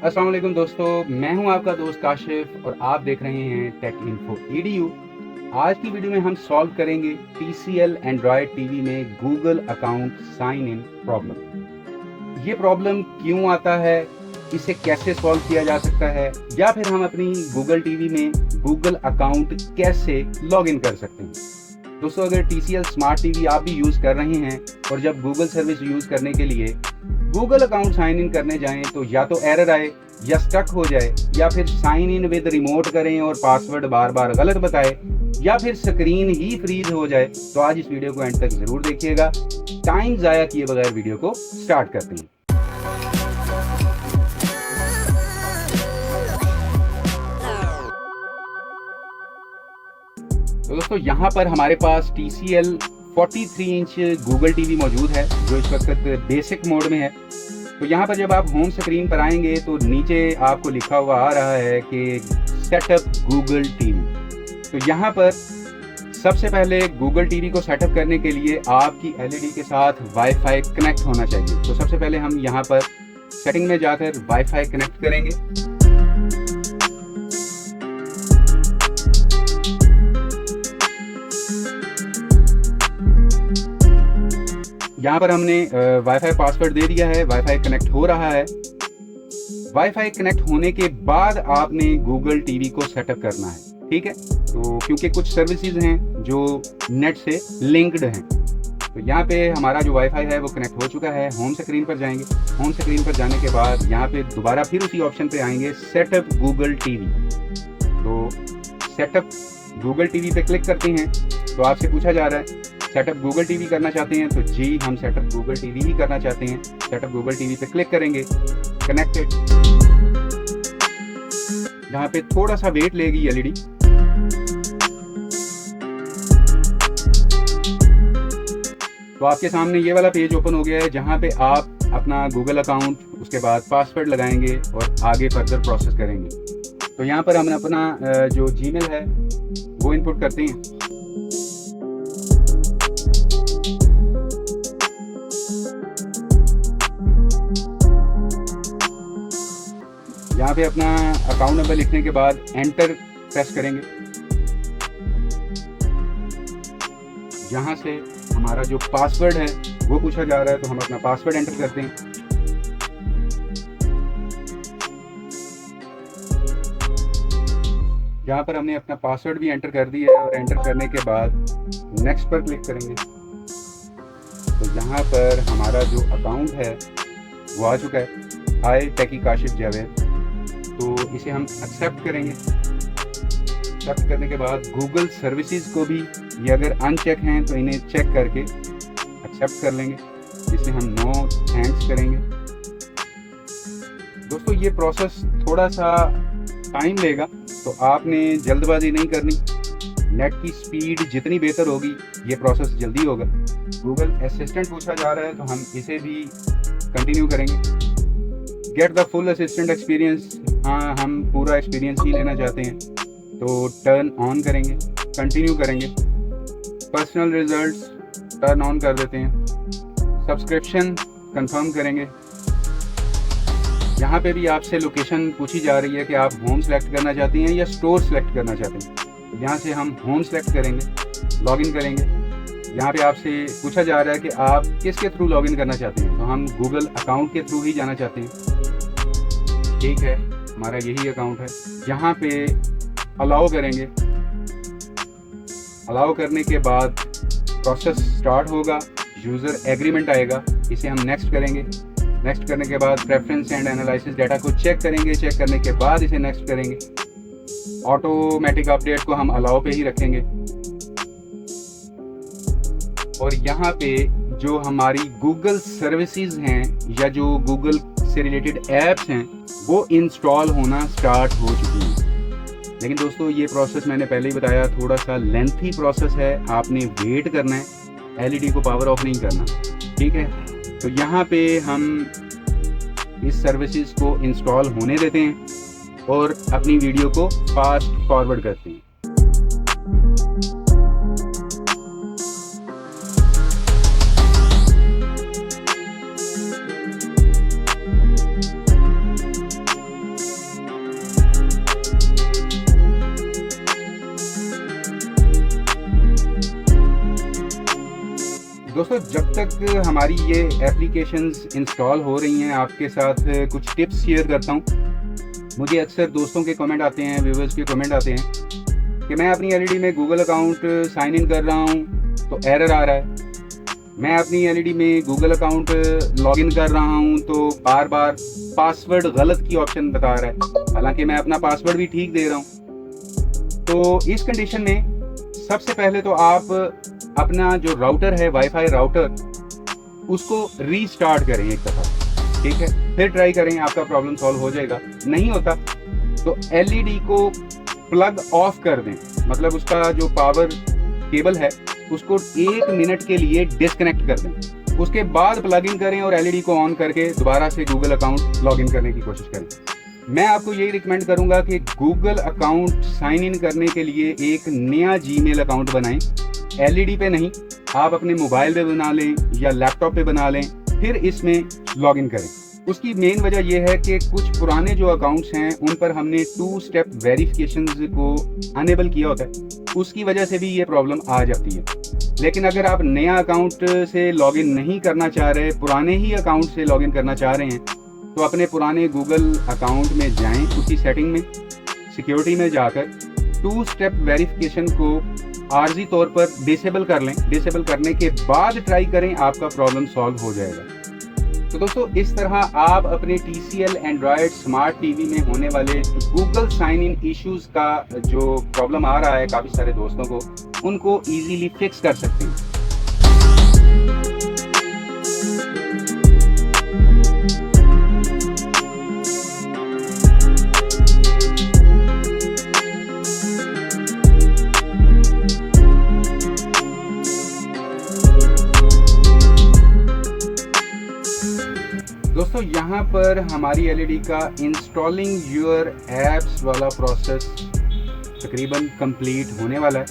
अस्सलाम वालेकुम दोस्तों, मैं हूं आपका दोस्त काशिफ और आप देख रहे हैं टेक इन्फो EDU। आज की वीडियो में हम सॉल्व करेंगे TCL एंड्रॉयड टीवी में Google account sign in problem. ये प्रॉब्लम क्यों आता है, इसे कैसे सॉल्व किया जा सकता है, या फिर हम अपनी गूगल टीवी में गूगल अकाउंट कैसे लॉग इन कर सकते हैं। दोस्तों, अगर TCL स्मार्ट टीवी आप भी यूज़ कर रहे हैं और जब गूगल सर्विस यूज़ करने के लिए गूगल अकाउंट साइन इन करने जाएं तो या तो एरर आए या स्टक हो जाए, या फिर साइन इन विद रिमोट करें और पासवर्ड बार बार गलत बताए, या फिर स्क्रीन ही फ्रीज हो जाए, तो आज इस वीडियो को एंड तक जरूर देखिएगा। टाइम ज़ाया किए बगैर वीडियो को स्टार्ट करते हैं। तो दोस्तों, यहाँ पर हमारे पास TCL 43 इंच गूगल टीवी मौजूद है जो इस वक्त बेसिक मोड में है। तो यहाँ पर जब आप होम स्क्रीन पर आएंगे तो नीचे आपको लिखा हुआ आ रहा है कि सेटअप गूगल टीवी। तो यहाँ पर सबसे पहले गूगल टीवी को सेटअप करने के लिए आपकी LED के साथ वाईफाई कनेक्ट होना चाहिए। तो सबसे पहले हम यहाँ पर सेटिंग में जाकर वाईफाई कनेक्ट करेंगे। यहाँ पर हमने वाईफाई पासवर्ड दे दिया है, वाईफाई कनेक्ट हो रहा है। वाईफाई कनेक्ट होने के बाद आपने गूगल टीवी को सेटअप करना है, ठीक है। तो क्योंकि कुछ सर्विसेज हैं जो नेट से लिंक्ड हैं, तो यहाँ पे हमारा जो वाईफाई है वो कनेक्ट हो चुका है। होम स्क्रीन पर जाएंगे। होम स्क्रीन पर जाने के बाद यहाँ पे दोबारा फिर उसी ऑप्शन पे आएंगे, सेटअप गूगल टीवी। तो सेटअप गूगल टीवी पे क्लिक करते हैं तो आपसे पूछा जा रहा है सेटअप गूगल टीवी करना चाहते हैं, तो जी हम सेटअप गूगल टीवी ही करना चाहते हैं। सेटअप गूगल टीवी पे क्लिक करेंगे, कनेक्टेड। यहाँ पे थोड़ा सा वेट लेगी LED। तो आपके सामने ये वाला पेज ओपन हो गया है जहाँ पे आप अपना गूगल अकाउंट, उसके बाद पासवर्ड लगाएंगे और आगे फर्दर प्रोसेस करेंगे। तो यहाँ पर हम अपना जो जीमेल है वो इनपुट करते हैं। यहाँ पे अपना अकाउंट नंबर लिखने के बाद एंटर प्रेस करेंगे। यहाँ से हमारा जो पासवर्ड है वो पूछा जा रहा है, तो हम अपना पासवर्ड एंटर करते हैं। यहाँ पर हमने अपना पासवर्ड भी एंटर कर दिया है और एंटर करने के बाद नेक्स्ट पर क्लिक करेंगे। तो यहाँ पर हमारा जो अकाउंट है वो आ चुका है, हाय टेकी काशिफ जावेद। तो इसे हम एक्सेप्ट करेंगे। एक्सेप्ट करने के बाद गूगल सर्विसेज को भी, ये अगर अनचेक हैं तो इन्हें चेक करके एक्सेप्ट कर लेंगे, जिसे हम नो थैंक्स करेंगे। दोस्तों, ये प्रोसेस थोड़ा सा टाइम लेगा, तो आपने जल्दबाजी नहीं करनी। नेट की स्पीड जितनी बेहतर होगी ये प्रोसेस जल्दी होगा। गूगल असिस्टेंट पूछा जा रहा है तो हम इसे भी कंटिन्यू करेंगे। Get the full assistant experience, हाँ हम पूरा एक्सपीरियंस ही लेना चाहते हैं, तो टर्न ऑन करेंगे, कंटिन्यू करेंगे। पर्सनल रिजल्ट्स टर्न ऑन कर देते हैं। सब्सक्रिप्शन कंफर्म करेंगे। यहाँ पे भी आपसे लोकेशन पूछी जा रही है कि आप होम सेलेक्ट करना चाहते हैं या स्टोर सेलेक्ट करना चाहते हैं। यहाँ से हम होम सेलेक्ट करेंगे, लॉगिन करेंगे। यहाँ पे आपसे पूछा जा रहा है कि आप किसके थ्रू लॉगिन करना चाहते हैं, तो हम गूगल अकाउंट के थ्रू ही जाना चाहते हैं। ठीक है, हमारा यही अकाउंट है। यहाँ पे अलाउ करेंगे। अलाउ करने के बाद प्रोसेस स्टार्ट होगा, यूज़र एग्रीमेंट आएगा, इसे हम नेक्स्ट करेंगे। नेक्स्ट करने के बाद प्रेफरेंस एंड एनालिसिस डेटा को चेक करेंगे। चेक करने के बाद इसे नेक्स्ट करेंगे। ऑटोमेटिक अपडेट को हम अलाउ पे ही रखेंगे। और यहाँ पे जो हमारी गूगल सर्विसेज हैं या जो गूगल से रिलेटेड ऐप्स हैं वो इंस्टॉल होना स्टार्ट हो चुकी हैं। लेकिन दोस्तों, ये प्रोसेस मैंने पहले ही बताया थोड़ा सा लेंथी प्रोसेस है, आपने वेट करना है, LED को पावर ऑफ नहीं करना, ठीक है। तो यहाँ पे हम इस सर्विसेज को इंस्टॉल होने देते हैं और अपनी वीडियो को फास्ट फॉरवर्ड करते हैं। दोस्तों जब तक हमारी ये एप्लीकेशंस इंस्टॉल हो रही हैं, आपके साथ कुछ टिप्स शेयर करता हूँ। मुझे अक्सर दोस्तों के कमेंट आते हैं, व्यूवर्स के कमेंट आते हैं कि मैं अपनी एलईडी में गूगल अकाउंट साइन इन कर रहा हूँ तो एरर आ रहा है, मैं अपनी एलईडी में गूगल अकाउंट लॉगिन कर रहा हूँ तो बार बार पासवर्ड गलत की ऑप्शन बता रहा है, हालांकि मैं अपना पासवर्ड भी ठीक दे रहा हूँ। तो इस कंडीशन में सबसे पहले तो आप अपना जो राउटर है, वाईफाई राउटर, उसको रीस्टार्ट करें एक दफ़ा, ठीक है, फिर ट्राई करें, आपका प्रॉब्लम सॉल्व हो जाएगा। नहीं होता तो एलईडी को प्लग ऑफ कर दें, मतलब उसका जो पावर केबल है उसको 1 मिनट के लिए डिस्कनेक्ट कर दें, उसके बाद प्लग इन करें और एलईडी को ऑन करके दोबारा से गूगल अकाउंट लॉग इन करने की कोशिश करें। मैं आपको यही रिकमेंड करूंगा कि गूगल अकाउंट साइन इन करने के लिए एक नया जीमेल अकाउंट बनाएं, एलईडी पे नहीं, आप अपने मोबाइल पे बना लें या लैपटॉप पे बना लें, फिर इसमें लॉग इन करें। उसकी मेन वजह यह है कि कुछ पुराने जो अकाउंट्स हैं उन पर हमने 2 स्टेप वेरिफिकेशन को अनेबल किया होता है, उसकी वजह से भी ये प्रॉब्लम आ जाती है। लेकिन अगर आप नया अकाउंट से लॉग इन नहीं करना चाह रहे, पुराने ही अकाउंट से लॉग इन करना चाह रहे हैं, तो अपने पुराने गूगल अकाउंट में जाएं, उसी सेटिंग में सिक्योरिटी में जाकर 2 स्टेप वेरिफिकेशन को आर्जी तौर पर डिसेबल कर लें। डिसेबल करने के बाद ट्राई करें, आपका प्रॉब्लम सॉल्व हो जाएगा। तो दोस्तों इस तरह आप अपने TCL एंड्रॉयड स्मार्ट टीवी में होने वाले गूगल साइन इन इश्यूज़ का जो प्रॉब्लम आ रहा है काफ़ी सारे दोस्तों को, उनको ईजीली फिक्स कर सकते हैं। दोस्तों यहाँ पर हमारी एलईडी का इंस्टॉलिंग योर एप्स वाला प्रोसेस तकरीबन कंप्लीट होने वाला है,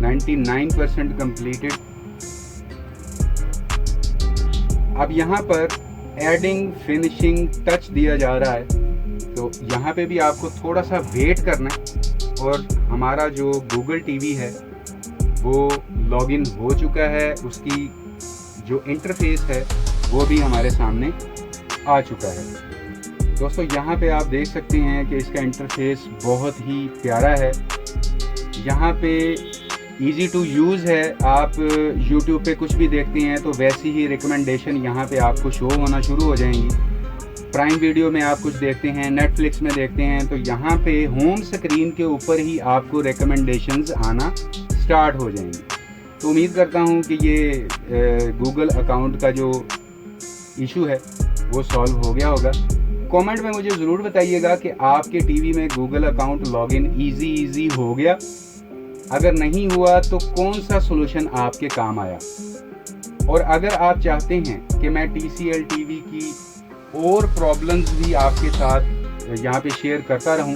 99% कंप्लीटेड। अब यहाँ पर एडिंग फिनिशिंग टच दिया जा रहा है, तो यहाँ पे भी आपको थोड़ा सा वेट करना है। और हमारा जो गूगल टीवी है वो लॉगिन हो चुका है, उसकी जो इंटरफेस है वो भी हमारे सामने आ चुका है। दोस्तों यहाँ पे आप देख सकते हैं कि इसका इंटरफेस बहुत ही प्यारा है। यहाँ पे इजी टू यूज़ है, आप YouTube पे कुछ भी देखते हैं तो वैसी ही रिकमेंडेशन यहाँ पे आपको शो होना शुरू हो जाएंगी। प्राइम वीडियो में आप कुछ देखते हैं, नेटफ्लिक्स में देखते हैं, तो यहाँ पे होम स्क्रीन के ऊपर ही आपको रिकमेंडेशंस आना स्टार्ट हो जाएंगी। तो उम्मीद करता हूँ कि ये गूगल अकाउंट का जो इशू है वो सॉल्व हो गया होगा। कमेंट में मुझे ज़रूर बताइएगा कि आपके टीवी में गूगल अकाउंट लॉगिन इजी हो गया। अगर नहीं हुआ तो कौन सा सॉल्यूशन आपके काम आया। और अगर आप चाहते हैं कि मैं TCL टीवी की और प्रॉब्लम्स भी आपके साथ यहाँ पे शेयर करता रहूँ,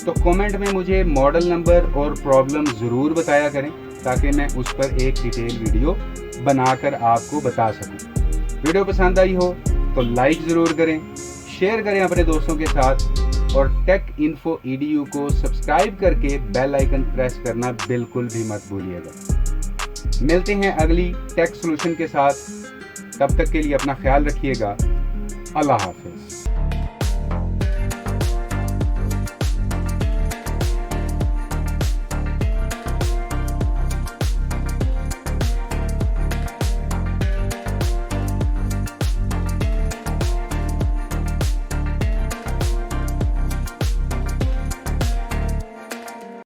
तो कमेंट में मुझे मॉडल नंबर और प्रॉब्लम ज़रूर बताया करें, ताकि मैं उस पर एक डिटेल वीडियो बनाकर आपको बता सकूं। वीडियो पसंद आई हो तो लाइक ज़रूर करें, शेयर करें अपने दोस्तों के साथ, और टेक इन्फो EDU को सब्सक्राइब करके बेल आइकन प्रेस करना बिल्कुल भी मत भूलिएगा। मिलते हैं अगली टेक सॉल्यूशन के साथ, तब तक के लिए अपना ख्याल रखिएगा। अल्लाह हाफिज़।